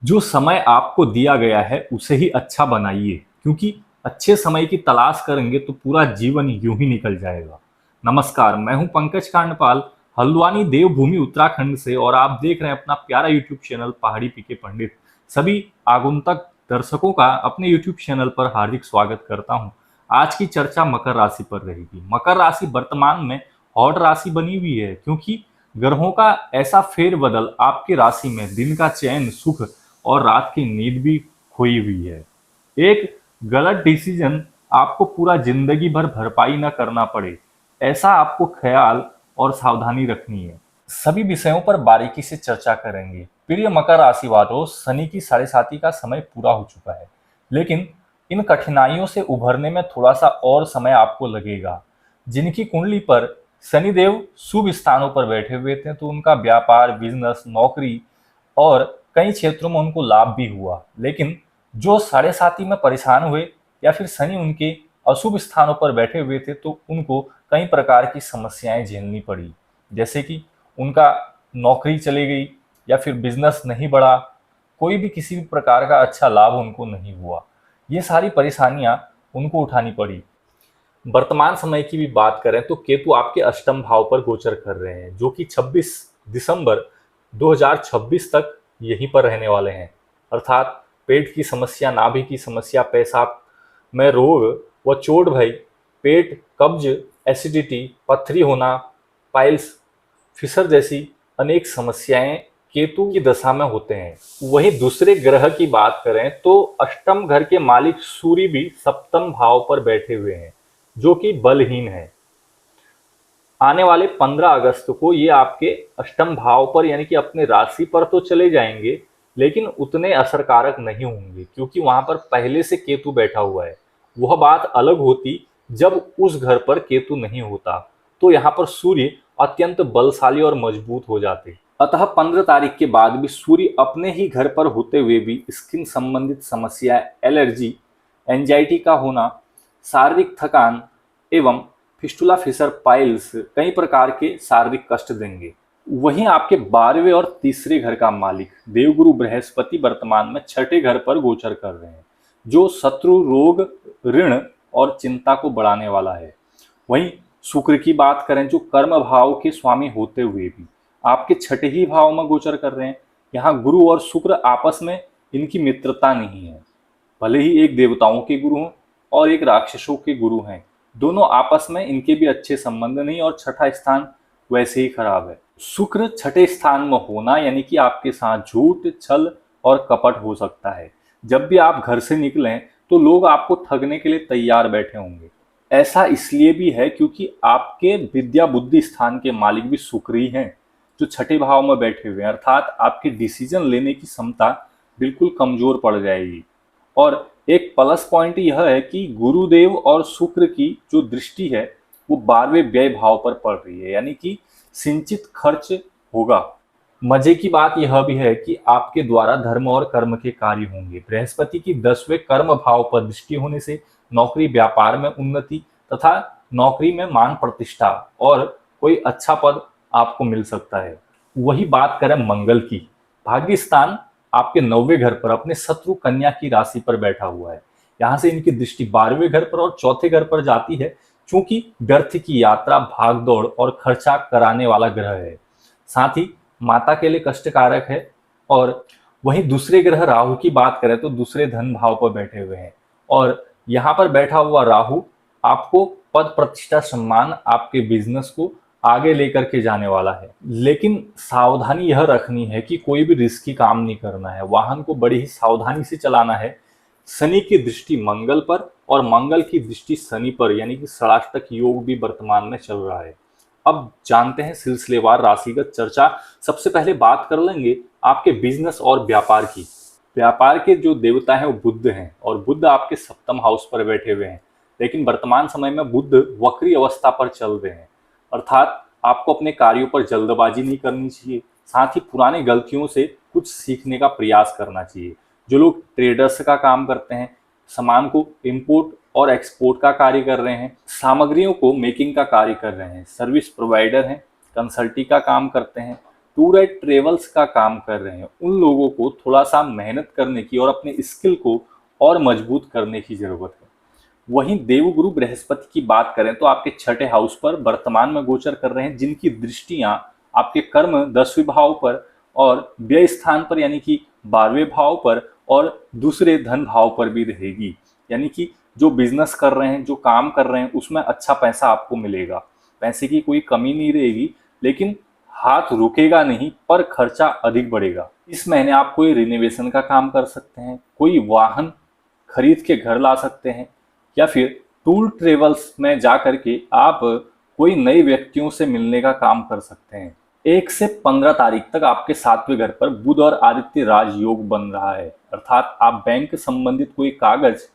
जो समय आपको दिया गया है उसे ही अच्छा बनाइए, क्योंकि अच्छे समय की तलाश करेंगे तो पूरा जीवन यूं ही निकल जाएगा। नमस्कार, मैं हूं पंकज कांडपाल, हल्द्वानी देवभूमि उत्तराखंड से, और आप देख रहे हैं अपना प्यारा यूट्यूब चैनल पहाड़ी पीके पंडित। सभी आगुंतक दर्शकों का अपने यूट्यूब चैनल पर हार्दिक स्वागत करता हूं। आज की चर्चा मकर राशि पर रहेगी। मकर राशि वर्तमान में हॉट राशि बनी हुई है, क्योंकि ग्रहों का ऐसा फेरबदल आपकी राशि में दिन का चैन, सुख और रात की नींद भी खोई हुई है। एक गलत डिसीजन आपको पूरा जिंदगी भर भरपाई न करना पड़े, ऐसा आपको ख्याल और सावधानी रखनी है। सभी विषयों पर बारीकी से चर्चा करेंगे। प्रिय मकर राशि वालों, शनि की साढ़े का समय पूरा हो चुका है, लेकिन इन कठिनाइयों से उभरने में थोड़ा सा और समय आपको लगेगा। जिनकी कुंडली पर शनिदेव शुभ स्थानों पर बैठे हुए थे, तो उनका व्यापार, बिजनेस, नौकरी और कई क्षेत्रों में उनको लाभ भी हुआ। लेकिन जो साढ़े साथी में परेशान हुए या फिर शनि उनके अशुभ स्थानों पर बैठे हुए थे, तो उनको कई प्रकार की समस्याएं झेलनी पड़ी। जैसे कि उनका नौकरी चली गई, या फिर बिजनेस नहीं बढ़ा, कोई भी किसी भी प्रकार का अच्छा लाभ उनको नहीं हुआ। ये सारी परेशानियां उनको उठानी पड़ी। वर्तमान समय की भी बात करें तो केतु आपके अष्टम भाव पर गोचर कर रहे हैं, जो कि 26 दिसंबर 2026 तक यहीं पर रहने वाले हैं। अर्थात पेट की समस्या, नाभि की समस्या, पेशाब में रोग व चोट भय, पेट, कब्ज, एसिडिटी, पथरी होना, पाइल्स, फिशर जैसी अनेक समस्याएं केतु की दशा में होते हैं। वहीं दूसरे ग्रह की बात करें तो अष्टम घर के मालिक सूर्य भी सप्तम भाव पर बैठे हुए हैं, जो कि बलहीन है। आने वाले 15 अगस्त को ये आपके अष्टम भाव पर यानी कि अपने राशि पर तो चले जाएंगे, लेकिन उतने असरकारक नहीं होंगे, क्योंकि वहां पर पहले से केतु बैठा हुआ है। वह बात अलग होती जब उस घर पर केतु नहीं होता, तो यहाँ पर सूर्य अत्यंत बलशाली और मजबूत हो जाते। अतः 15 तारीख के बाद भी सूर्य अपने ही घर पर होते हुए भी स्किन संबंधित समस्या, एलर्जी, एंजाइटी का होना, शारीरिक थकान एवं फिस्टुला, फिशर, पाइल्स, कई प्रकार के शारीरिक कष्ट देंगे। वहीं आपके 12वें और तीसरे घर का मालिक देवगुरु बृहस्पति वर्तमान में छठे घर पर गोचर कर रहे हैं, जो शत्रु, रोग, ऋण और चिंता को बढ़ाने वाला है। वहीं शुक्र की बात करें, जो कर्म भाव के स्वामी होते हुए भी आपके छठे ही भाव में गोचर कर रहे हैं। यहाँ गुरु और शुक्र आपस में इनकी मित्रता नहीं है। भले ही एक देवताओं के गुरु हों और एक राक्षसों के गुरु हैं, दोनों आपस में इनके भी अच्छे संबंध नहीं, और छठा स्थान वैसे ही खराब है। शुक्र छठे स्थान में होना यानी कि आपके साथ झूठ, छल और कपट हो सकता है। जब भी आप घर से निकलें तो लोग आपको ठगने के लिए तैयार बैठे होंगे। ऐसा इसलिए भी है क्योंकि आपके विद्या बुद्धि स्थान के मालिक भी शुक्र ही हैं, जो छठे भाव में बैठे हुए हैं। अर्थात आपकी डिसीजन लेने की क्षमता बिल्कुल कमजोर पड़ जाएगी। और एक प्लस पॉइंट यह है कि गुरुदेव और शुक्र की जो दृष्टि है वो 12वें व्यय भाव पर पड़ रही है, यानी कि सिंचित खर्च होगा। मजे की बात यह भी है कि आपके द्वारा धर्म और कर्म के कार्य होंगे। बृहस्पति की 10वें कर्म भाव पर दृष्टि होने से नौकरी, व्यापार में उन्नति तथा नौकरी में मान प्रतिष्ठा और कोई अच्छा पद आपको मिल सकता है। वही बात करें मंगल की, भाग्य स्थान आपके 9वें घर पर अपने शत्रु कन्या की राशि पर बैठा हुआ है। यहाँ से इनकी दृष्टि 12वें घर पर और चौथे घर पर जाती है, चूंकि व्यर्थ की यात्रा, भागदौड़ और खर्चा कराने वाला ग्रह है। साथ ही माता के लिए कष्टकारक है। और वहीं दूसरे ग्रह राहु की बात करें तो दूसरे धन भाव पर बैठे हुए हैं, और यहाँ पर बैठा हुआ राहु आपको पद, प्रतिष्ठा, सम्मान, आपके बिजनेस को आगे लेकर के जाने वाला है। लेकिन सावधानी यह रखनी है कि कोई भी रिस्की काम नहीं करना है, वाहन को बड़ी ही सावधानी से चलाना है। शनि की दृष्टि मंगल पर और मंगल की दृष्टि शनि पर, यानी कि षडाष्टक योग भी वर्तमान में चल रहा है। अब जानते हैं सिलसिलेवार राशिगत चर्चा। सबसे पहले बात कर लेंगे आपके बिजनेस और व्यापार की। व्यापार के जो देवता हैं वो बुध हैं, और बुध आपके सप्तम हाउस पर बैठे हुए हैं। लेकिन वर्तमान समय में बुध वक्री अवस्था पर चल रहे हैं। अर्थात आपको अपने कार्यों पर जल्दबाजी नहीं करनी चाहिए, साथ ही पुरानी गलतियों से कुछ सीखने का प्रयास करना चाहिए। जो लोग ट्रेडर्स का काम करते हैं, सामान को इंपोर्ट और एक्सपोर्ट का कार्य कर रहे हैं, सामग्रियों को मेकिंग का कार्य कर रहे हैं, सर्विस प्रोवाइडर हैं, कंसल्टिंग का काम करते हैं, टूर एंड ट्रेवल्स का काम कर रहे हैं उन लोगों को थोड़ा सा मेहनत करने की और अपने स्किल को और मजबूत करने की जरूरत है। वहीं देवगुरु बृहस्पति की बात करें तो आपके छठे हाउस पर वर्तमान में गोचर कर रहे हैं, जिनकी दृष्टियां आपके कर्म 10वें भाव पर और व्यय स्थान पर यानी कि 12वें भाव पर और दूसरे धन भाव पर भी रहेगी। यानी कि जो बिजनेस कर रहे हैं, जो काम कर रहे हैं, उसमें अच्छा पैसा आपको मिलेगा, पैसे की कोई कमी नहीं रहेगी, लेकिन हाथ रुकेगा नहीं पर खर्चा अधिक बढ़ेगा। इस महीने आप कोई रिनोवेशन का काम कर सकते हैं, कोई वाहन खरीद के घर ला सकते हैं, या फिर टूर ट्रेवल्स में जा करके आप कोई नए व्यक्तियों से मिलने का काम कर सकते हैं। 1 से 15 तारीख तक आपके 7वें घर पर बुध और आदित्य राजयोग बन रहा है, अर्थात आप बैंक संबंधित कोई कागज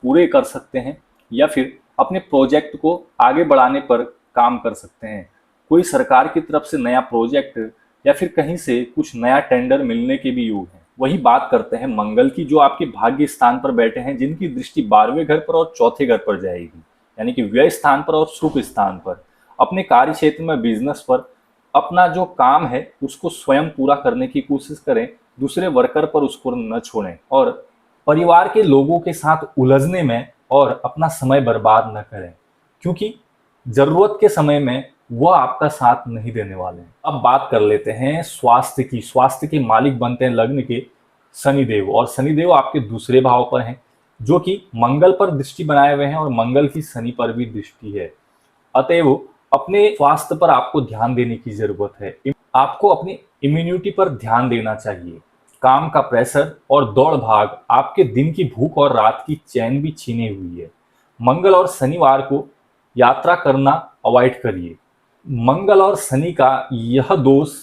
पूरे कर सकते हैं या फिर अपने प्रोजेक्ट को आगे बढ़ाने पर काम कर सकते हैं। कोई सरकार की तरफ से नया प्रोजेक्ट या फिर कहीं से कुछ नया टेंडर मिलने के भी योग हैं। वही बात करते हैं मंगल की, जो आपके भाग्य स्थान पर बैठे हैं, जिनकी दृष्टि 12वें घर पर और चौथे घर पर जाएगी, यानी कि व्यय स्थान पर और शुभ स्थान पर। अपने कार्य क्षेत्र में, बिजनेस पर अपना जो काम है उसको स्वयं पूरा करने की कोशिश करें, दूसरे वर्कर पर उसको न छोड़ें और परिवार के लोगों के साथ उलझने में और अपना समय बर्बाद न करें, क्योंकि जरूरत के समय में वह आपका साथ नहीं देने वाले हैं। अब बात कर लेते हैं स्वास्थ्य की। स्वास्थ्य के मालिक बनते हैं लग्न के शनिदेव, और शनिदेव आपके दूसरे भाव पर हैं, जो कि मंगल पर दृष्टि बनाए हुए हैं और मंगल की शनि पर भी दृष्टि है। अतएव अपने स्वास्थ्य पर आपको ध्यान देने की जरूरत है। आपको अपनी इम्यूनिटी पर ध्यान देना चाहिए। काम का प्रेशर और दौड़ भाग आपके दिन की भूख और रात की चैन भी छीने हुई है। मंगल और शनिवार को यात्रा करना अवॉइड करिए। मंगल और शनि का यह दोष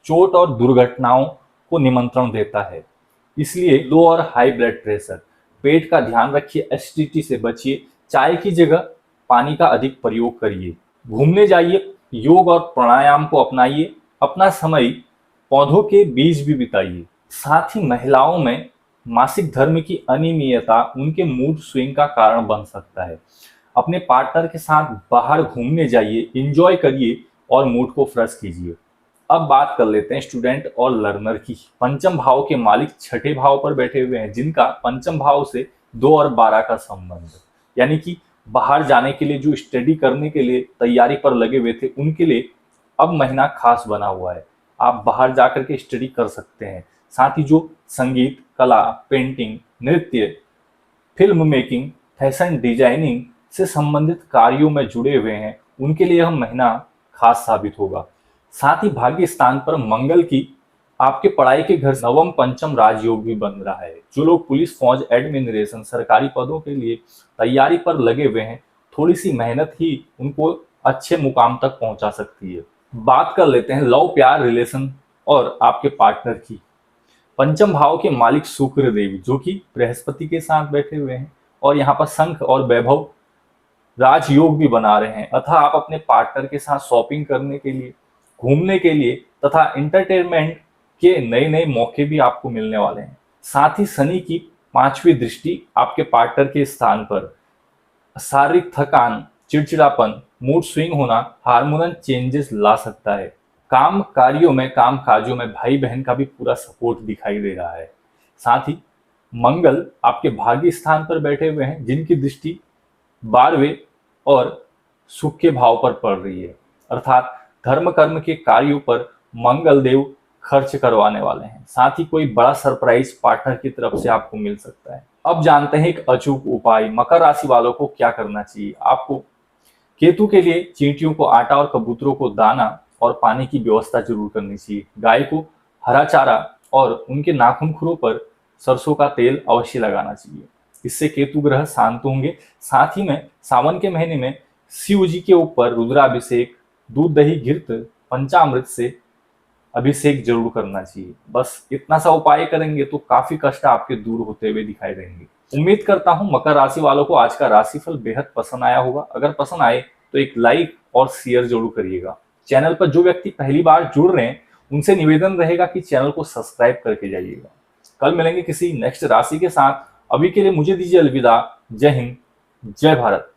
चोट और दुर्घटनाओं को निमंत्रण देता है, इसलिए लो और हाई ब्लड प्रेशर, पेट का ध्यान रखिए, एसिडिटी से बचिए, चाय की जगह पानी का अधिक प्रयोग करिए, घूमने जाइए, योग और प्राणायाम को अपनाइए, अपना समय पौधों के बीच भी बिताइए। साथ ही महिलाओं में मासिक धर्म की अनियमितता उनके मूड स्विंग का कारण बन सकता है। अपने पार्टनर के साथ बाहर घूमने जाइए, एंजॉय करिए और मूड को फ्रेश कीजिए। अब बात कर लेते हैं स्टूडेंट और लर्नर की। पंचम भाव के मालिक छठे भाव पर बैठे हुए हैं, जिनका पंचम भाव से 2 और 12 का संबंध, यानी कि बाहर जाने के लिए, जो स्टडी करने के लिए तैयारी पर लगे हुए थे, उनके लिए अब महीना खास बना हुआ है। आप बाहर जाकर के स्टडी कर सकते हैं। साथ ही जो संगीत, कला, पेंटिंग, नृत्य, फिल्म मेकिंग, फैशन डिजाइनिंग से संबंधित कार्यों में जुड़े हुए हैं, उनके लिए यह महीना खास साबित होगा। साथ ही भाग्य स्थान पर मंगल की आपके पढ़ाई के घर नवम पंचम राजयोग भी बन रहा है। जो लोग पुलिस, फौज, एडमिनिस्ट्रेशन, सरकारी पदों के लिए तैयारी पर लगे हुए हैं, थोड़ी सी मेहनत ही उनको अच्छे मुकाम तक पहुंचा सकती है। बात कर लेते हैं लव, प्यार, रिलेशन और आपके पार्टनर की। पंचम भाव के मालिक शुक्र देव, जो कि बृहस्पति के साथ बैठे हुए हैं और यहाँ पर शंख और वैभव राजयोग भी बना रहे हैं, अतः आप अपने पार्टनर के साथ शॉपिंग करने के लिए, घूमने के लिए तथा एंटरटेनमेंट के नए नए मौके भी आपको मिलने वाले हैं। साथ ही शनि की 5वीं दृष्टि आपके पार्टनर के स्थान पर शारीरिक थकान, चिड़चिड़ापन, मूड स्विंग होना, हार्मोनल चेंजेस ला सकता है। काम कार्यों में, काम काजों में भाई बहन का भी पूरा सपोर्ट दिखाई दे रहा है। साथ ही मंगल आपके भाग्य स्थान पर बैठे हुए हैं, जिनकी दृष्टि 12वें और सुख के भाव पर पड़ रही है, अर्थात धर्म कर्म के कार्यों पर मंगल देव खर्च करवाने वाले हैं। साथ ही कोई बड़ा सरप्राइज पार्टनर की तरफ से आपको मिल सकता है। अब जानते हैं एक अचूक उपाय। मकर राशि वालों को क्या करना चाहिए। आपको केतु के लिए चींटियों को आटा और कबूतरों को दाना और पानी की व्यवस्था जरूर करनी चाहिए। गाय को हरा चारा और उनके नाखून खुरों पर सरसों का तेल अवश्य लगाना चाहिए, इससे केतु ग्रह शांत होंगे। साथ ही में सावन के महीने में शिव जी के ऊपर रुद्राभिषेक, दूध दही घृत पंचामृत से अभिषेक जरूर करना चाहिए। बस इतना सा उपाय करेंगे तो काफी कष्ट आपके दूर होते हुए दिखाई देंगे। उम्मीद करता हूं मकर राशि वालों को आज का राशिफल बेहद पसंद आया होगा। अगर पसंद आए तो एक लाइक और शेयर जरूर करिएगा। चैनल पर जो व्यक्ति पहली बार जुड़ रहे हैं, उनसे निवेदन रहेगा कि चैनल को सब्सक्राइब करके जाइएगा। कल मिलेंगे किसी नेक्स्ट राशि के साथ। अभी के लिए मुझे दीजिए अलविदा। जय हिंद, जय भारत।